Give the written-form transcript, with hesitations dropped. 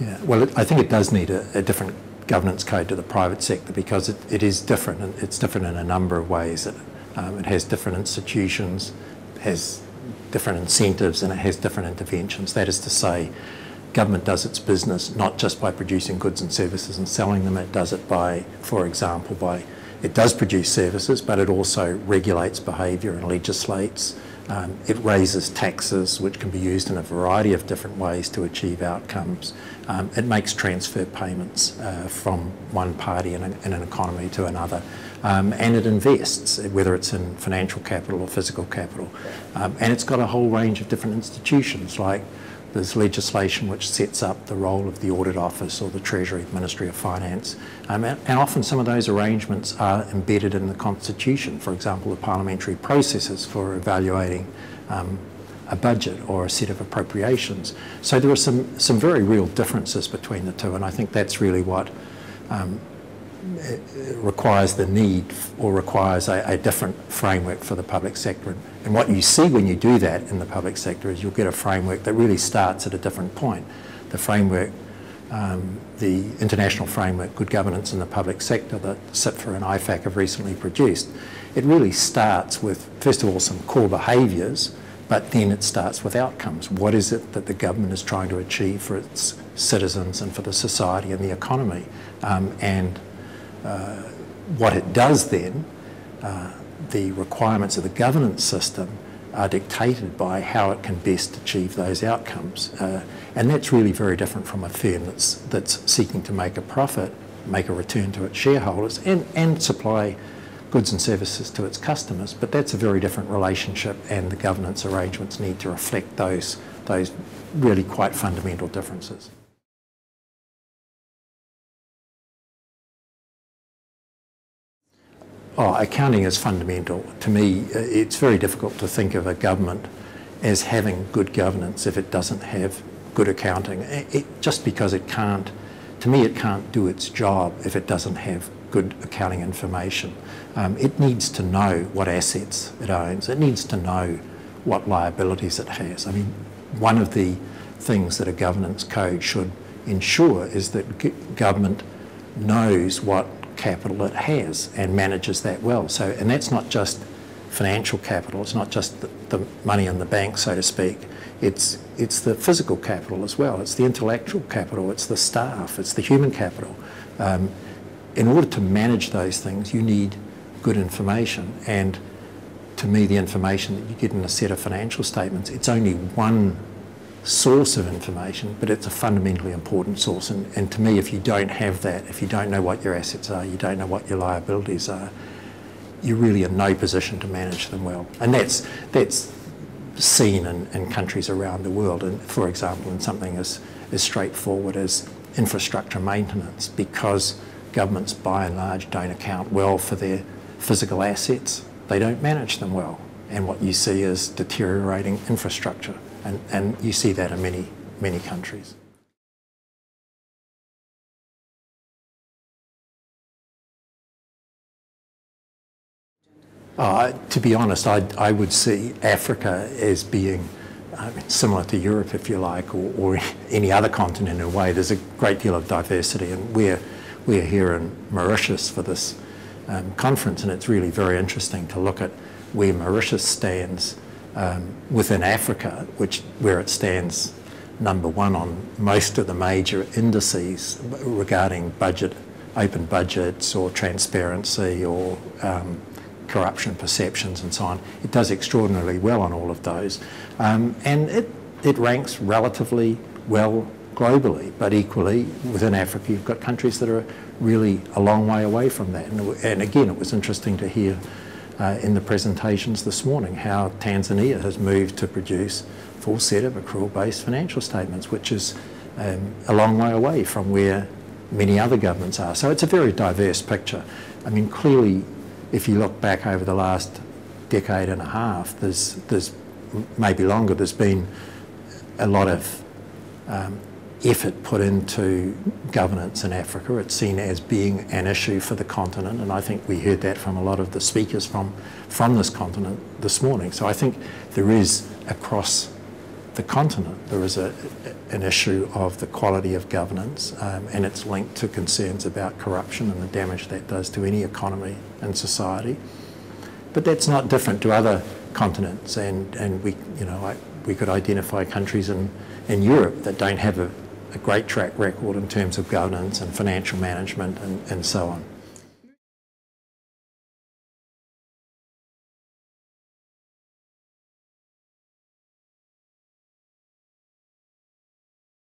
Yeah, well, I think it does need a different governance code to the private sector, because it is different, and it's different in a number of ways. It has different institutions, has different incentives, and it has different interventions. That is to say, government does its business not just by producing goods and services and selling them. It does it by, for example, it does produce services, but it also regulates behaviour and legislates. It raises taxes, which can be used in a variety of different ways to achieve outcomes. It makes transfer payments from one party in an economy to another. And it invests, whether it's in financial capital or physical capital. And it's got a whole range of different institutions, like there's legislation which sets up the role of the Audit Office or the Treasury, Ministry of Finance. And often some of those arrangements are embedded in the Constitution. For example, the parliamentary processes for evaluating a budget or a set of appropriations. So there are some very real differences between the two, and I think that's really what requires the need, or requires a different framework for the public sector. And what you see when you do that in the public sector is you'll get a framework that really starts at a different point. The framework, the international framework, Good Governance in the Public Sector, that CIPFA and IFAC have recently produced, it really starts with, first of all, some core behaviours, but then it starts with outcomes. What is it that the government is trying to achieve for its citizens and for the society and the economy? What it does then, the requirements of the governance system are dictated by how it can best achieve those outcomes. And that's really very different from a firm that's seeking to make a profit, make a return to its shareholders, and supply goods and services to its customers. But that's a very different relationship, and the governance arrangements need to reflect those really quite fundamental differences. Oh, accounting is fundamental. To me, it's very difficult to think of a government as having good governance if it doesn't have good accounting. Just because it can't, to me, it can't do its job if it doesn't have good accounting information. It needs to know what assets it owns. It needs to know what liabilities it has. I mean, one of the things that a governance code should ensure is that government knows what capital it has and manages that well. So, and that's not just financial capital, it's not just the money in the bank, so to speak. It's the physical capital as well, it's the intellectual capital, it's the staff, it's the human capital. In order to manage those things, you need good information, and to me the information that you get in a set of financial statements, it's only one source of information, but it's a fundamentally important source. And to me, if you don't have that, if you don't know what your assets are, you don't know what your liabilities are, you're really in no position to manage them well. And that's seen in countries around the world. And for example, in something as straightforward as infrastructure maintenance, because governments by and large don't account well for their physical assets, they don't manage them well. And what you see is deteriorating infrastructure. And you see that in many countries. To be honest, I would see Africa as being similar to Europe, if you like, or any other continent in a way. There's a great deal of diversity, and we're here in Mauritius for this conference, and it's really very interesting to look at where Mauritius stands within Africa, where it stands number one on most of the major indices regarding open budgets or transparency or corruption perceptions and so on. It does extraordinarily well on all of those. And it ranks relatively well globally, but equally within Africa you've got countries that are really a long way away from that. And again, it was interesting to hear in the presentations this morning how Tanzania has moved to produce a full set of accrual-based financial statements, which is a long way away from where many other governments are. So it's a very diverse picture. I mean, clearly, if you look back over the last decade and a half, there's maybe longer, there's been a lot of effort put into governance in Africa. It's seen as being an issue for the continent, and I think we heard that from a lot of the speakers from this continent this morning. So I think there is across the continent, there is an issue of the quality of governance, and it's linked to concerns about corruption and the damage that does to any economy and society. But that's not different to other continents, and we, you know, we could identify countries in Europe that don't have a great track record in terms of governance and financial management and so on.